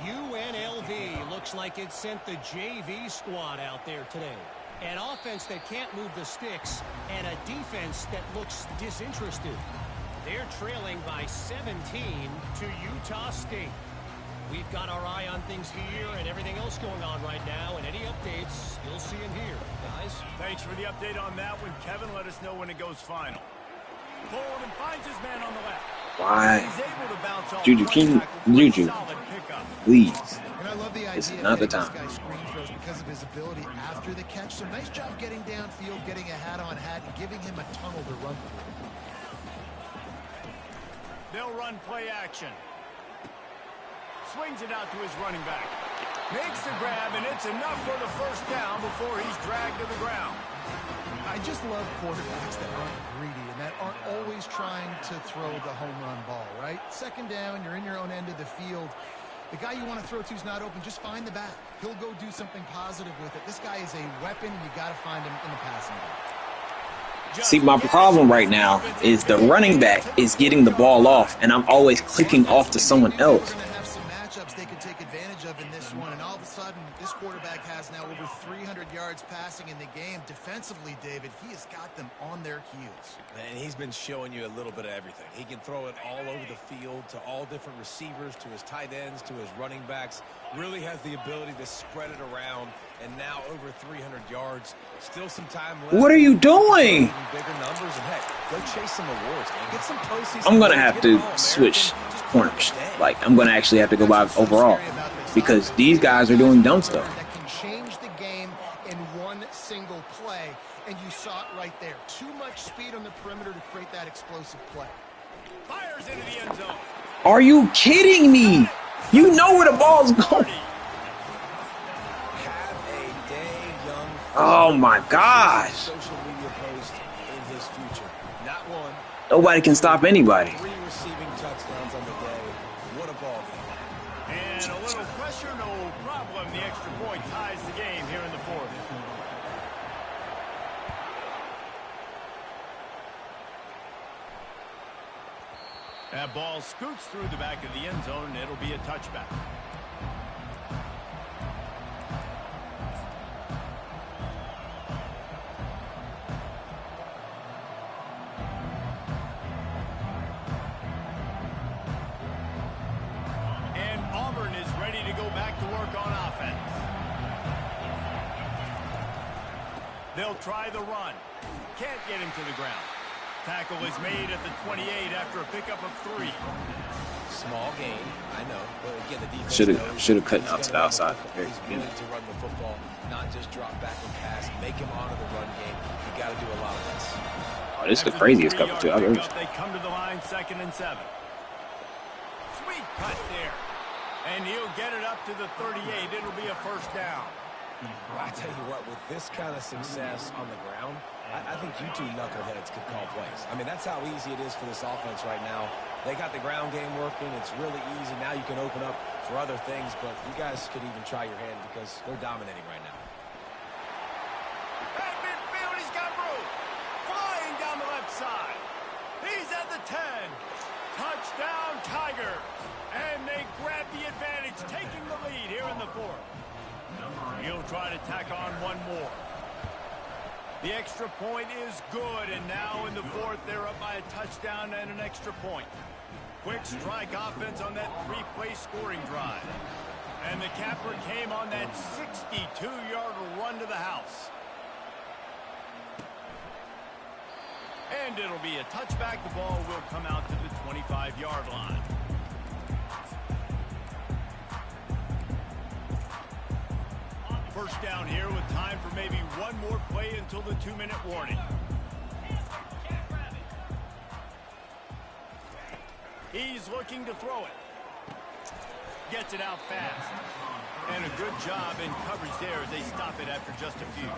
UNLV looks like it sent the JV squad out there today. An offense that can't move the sticks and a defense that looks disinterested. They're trailing by 17 to Utah State. We've got our eye on things here and everything else going on right now, and any updates you'll see in here, guys. Thanks for the update on that one, Kevin. Let us know when it goes final. Forward and finds his man on the left. Why? He's able to bounce off Juju, Juju, please. And I love the idea this is not the time. This guy screen throws because of his ability after the catch. So nice job getting downfield, getting a hat-on-hat, and giving him a tunnel to run through. They'll run play action. Swings it out to his running back. Makes the grab, and it's enough for the first down before he's dragged to the ground. I just love quarterbacks that aren't greedy and that aren't always trying to throw the home run ball, right? Second down, you're in your own end of the field. The guy you want to throw to is not open. Just find the back. He'll go do something positive with it. This guy is a weapon. You got to find him in the passing game. See, my problem right now is the running back is getting the ball off, and I'm always clicking off to someone else. They could take advantage of in this one, and all of a sudden this quarterback has now over 300 yards passing in the game. Defensively, David, he has got them on their heels. And he's been showing you a little bit of everything. He can throw it all over the field to all different receivers, to his tight ends, to his running backs. Really has the ability to spread it around, and now over 300 yards. Still some time left. What are you doing? Bigger numbers, and heck, go chase some awards, man. Get some postseason. I'm gonna have to switch corners. Like, I'm gonna actually have to go by overall because these guys are doing dumb stuff. That can change the game in one single play, and you saw it right there. Too much speed on the perimeter to create that explosive play. Fires into the end zone. Are you kidding me? You know where the ball's going. Oh my gosh. Social media post in his future. Not one. Nobody can stop anybody. 3 receiving touchdowns on the day. What a ball game. And a little pressure, no problem. The extra point ties the game here in the fourth. That ball scoots through the back of the end zone, and it'll be a touchback. And Auburn is ready to go back to work on offense. They'll try the run. Can't get him to the ground. Tackle is made at the 28 after a pickup of 3. Small gain, I know, but again, the defense Should have cut out to the outside. He's willing to run the football, not just drop back and pass, make him honor the run game. You got to do a lot of this. Oh, this is the craziest cover two I've ever seen. They come to the line, 2nd and 7. Sweet cut there. And he'll get it up to the 38. It'll be a first down. Well, I tell you what, with this kind of success on the ground, I think you two knuckleheads could call plays. I mean, that's how easy it is for this offense right now. They got the ground game working. It's really easy. Now you can open up for other things, but you guys could even try your hand because they're dominating right now. At midfield, he's got room. Flying down the left side. He's at the 10. Touchdown, Tigers. And they grab the advantage, taking the lead here in the fourth. He'll try to tack on one more. The extra point is good, and now in the fourth, they're up by a touchdown and an extra point. Quick strike offense on that three-play scoring drive. And the capper came on that 62-yard run to the house. And it'll be a touchback. The ball will come out to the 25-yard line. First down here with time for maybe one more play until the 2-minute warning. He's looking to throw it. Gets it out fast. And a good job in coverage there as they stop it after just a few.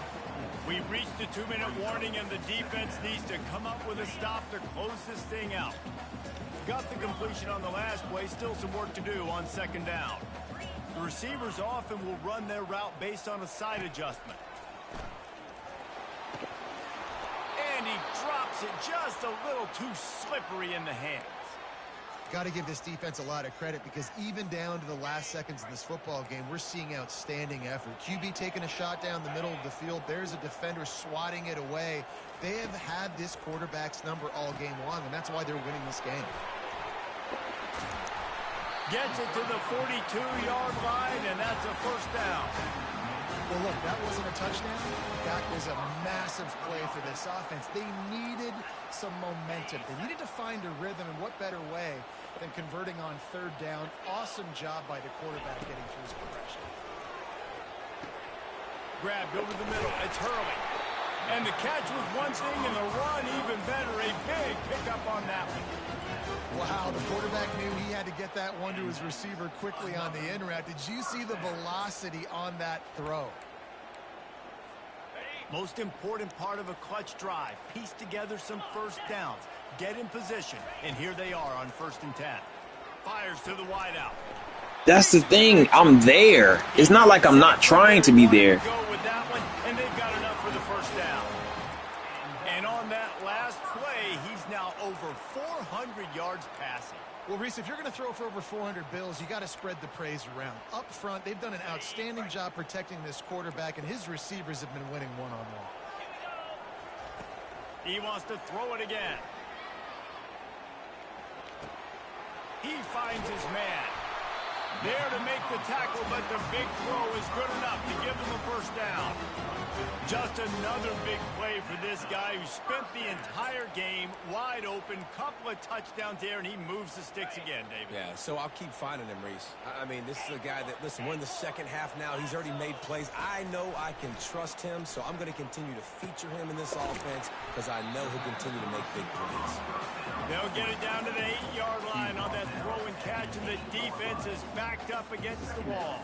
We've reached the 2-minute warning, and the defense needs to come up with a stop to close this thing out. Got the completion on the last play. Still some work to do on second down. The receivers often will run their route based on a side adjustment. And he drops it just a little too slippery in the hands. Got to give this defense a lot of credit because even down to the last seconds of this football game, we're seeing outstanding effort. QB taking a shot down the middle of the field. There's a defender swatting it away. They have had this quarterback's number all game long, and that's why they're winning this game. Gets it to the 42-yard line, and that's a first down. Well, look, that wasn't a touchdown. That was a massive play for this offense. They needed some momentum. They needed to find a rhythm, and what better way than converting on third down. Awesome job by the quarterback getting through his progression. Grabbed over the middle. It's Hurley. And the catch was one thing, and the run even better. A big pickup on that one. Wow, the quarterback knew he had to get that one to his receiver quickly on the in route. Did you see the velocity on that throw? Most important part of a clutch drive. Piece together some first downs. Get in position. And here they are on 1st and 10. Fires to the wideout. That's the thing. I'm there. It's not like I'm not trying to be there. Go with that one, and they've got enough for the first down. And on that last play, he's now over 400 yards passing. Well, Reese, if you're going to throw for over 400 bills, you got to spread the praise around. Up front, they've done an outstanding job protecting this quarterback, and his receivers have been winning one-on-one. He wants to throw it again. He finds his man. There to make the tackle, but the big throw is good enough to give them a first down. Just another big play for this guy who spent the entire game wide open. Couple of touchdowns there, and he moves the sticks again, David. Yeah, so I'll keep finding him, Reese. I mean, this is a guy that, listen, we're in the second half now. He's already made plays. I know I can trust him, so I'm going to continue to feature him in this offense because I know he'll continue to make big plays. They'll get it down to the 8-yard line on that throw and catch, and the defense is backed up against the wall.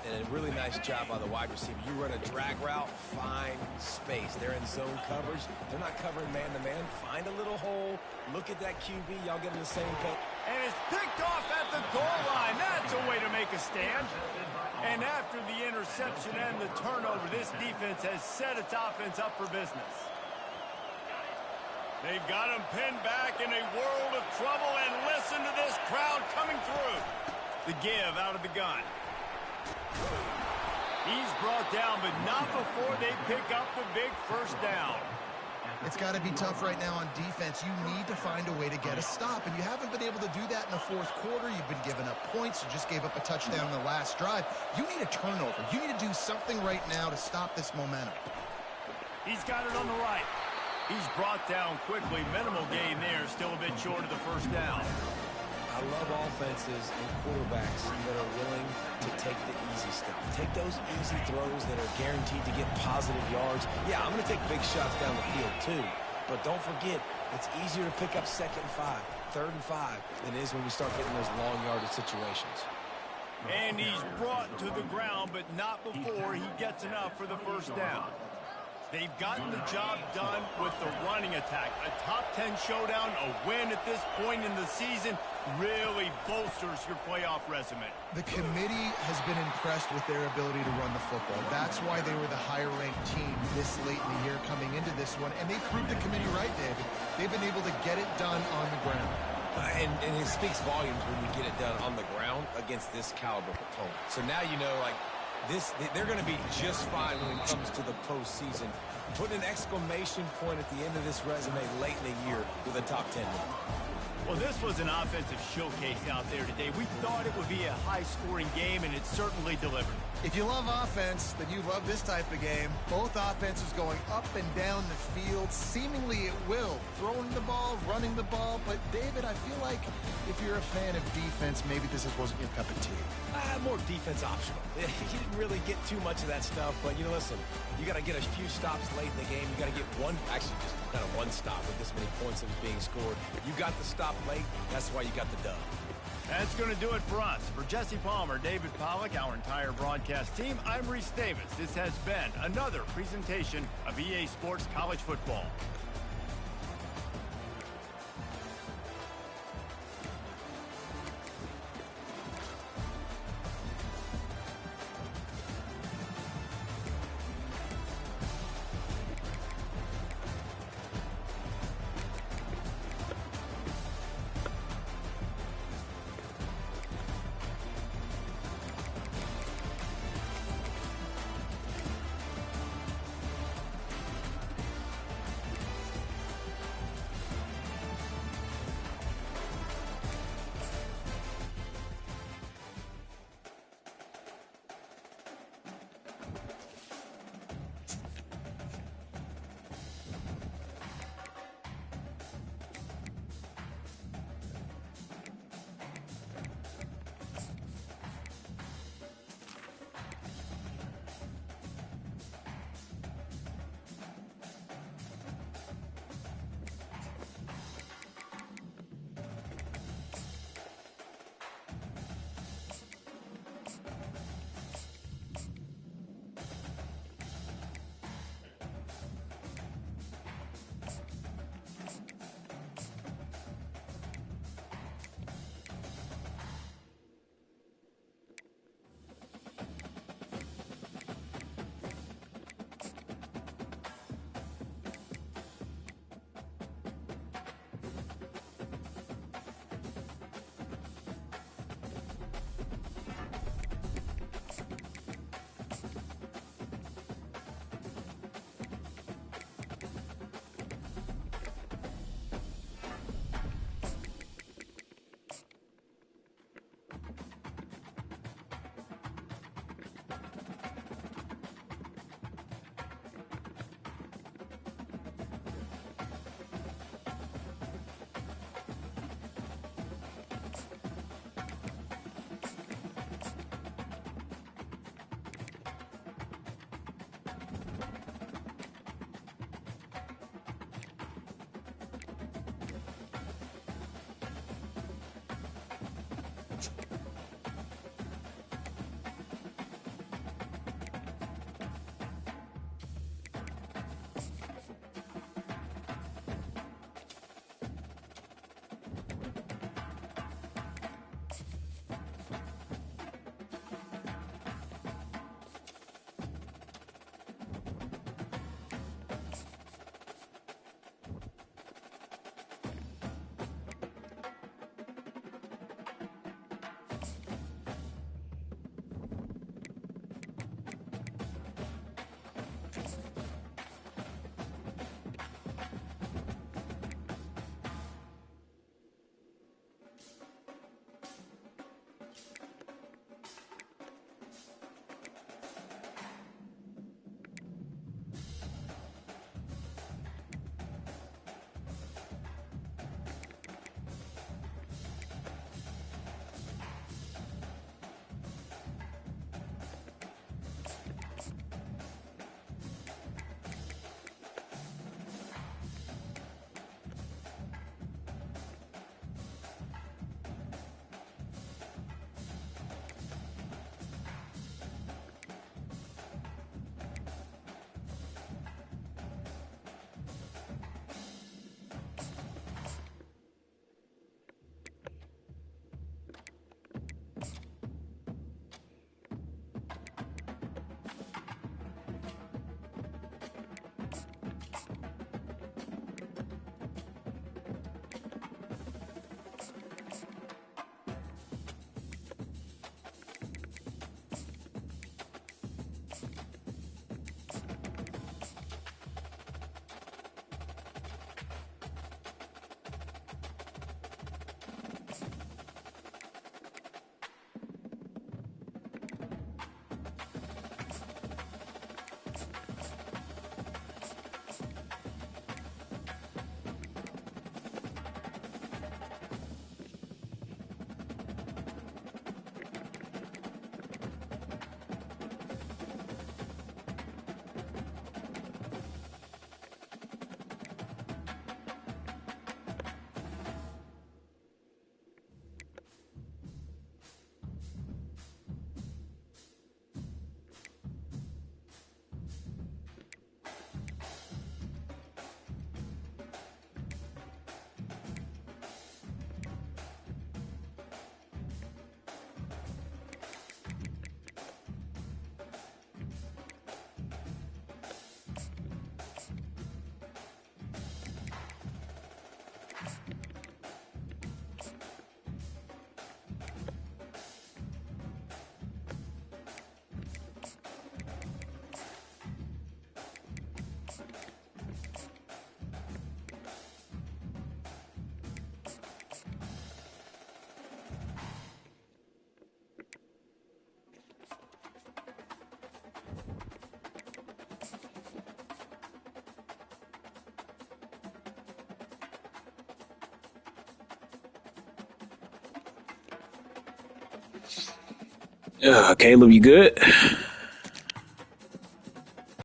And a really nice job by the wide receiver. You run a drag route, find space. They're in zone coverage. They're not covering man-to-man. Find a little hole. Look at that QB. Y'all get in the same page. And it's picked off at the goal line. That's a way to make a stand. And after the interception and the turnover, this defense has set its offense up for business. They've got him pinned back in a world of trouble, and listen to this crowd coming through. The give out of the gun. He's brought down, but not before they pick up the big first down. It's got to be tough right now on defense. You need to find a way to get a stop, and you haven't been able to do that in the fourth quarter. You've been giving up points. You just gave up a touchdown in the last drive. You need a turnover. You need to do something right now to stop this momentum. He's got it on the right. He's brought down quickly. Minimal gain there. Still a bit short of the first down. I love offenses and quarterbacks that are willing to take the easy stuff. Take those easy throws that are guaranteed to get positive yards. Yeah, I'm going to take big shots down the field too. But don't forget, it's easier to pick up 2nd and 5, 3rd and 5 than it is when we start getting those long yardage situations. And he's brought to the ground, but not before he gets enough for the first down. They've gotten the job done with the running attack. A top 10 showdown, a win at this point in the season, really bolsters your playoff resume. The committee has been impressed with their ability to run the football. That's why they were the higher-ranked team this late in the year coming into this one, and they proved the committee right, David. They've been able to get it done on the ground. And it speaks volumes when you get it done on the ground against this caliber opponent. So now you know, like, they're going to be just fine when it comes to the postseason. Put an exclamation point at the end of this resume late in the year with a top 10 win. Well, this was an offensive showcase out there today. We thought it would be a high-scoring game, and it certainly delivered. If you love offense, then you love this type of game. Both offenses going up and down the field, seemingly at will. Throwing the ball, running the ball. But, David, I feel like if you're a fan of defense, maybe this wasn't your cup of tea. More defense optional. You didn't really get too much of that stuff, but, you know, listen, you got to get a few stops late in the game. You got to get one, actually just kind of one stop with this many points that was being scored. You got the stop late. That's why you got the dub. That's going to do it for us. For Jesse Palmer, David Pollack, our entire broadcast team, I'm Reese Davis. This has been another presentation of EA Sports College Football. Caleb, you good?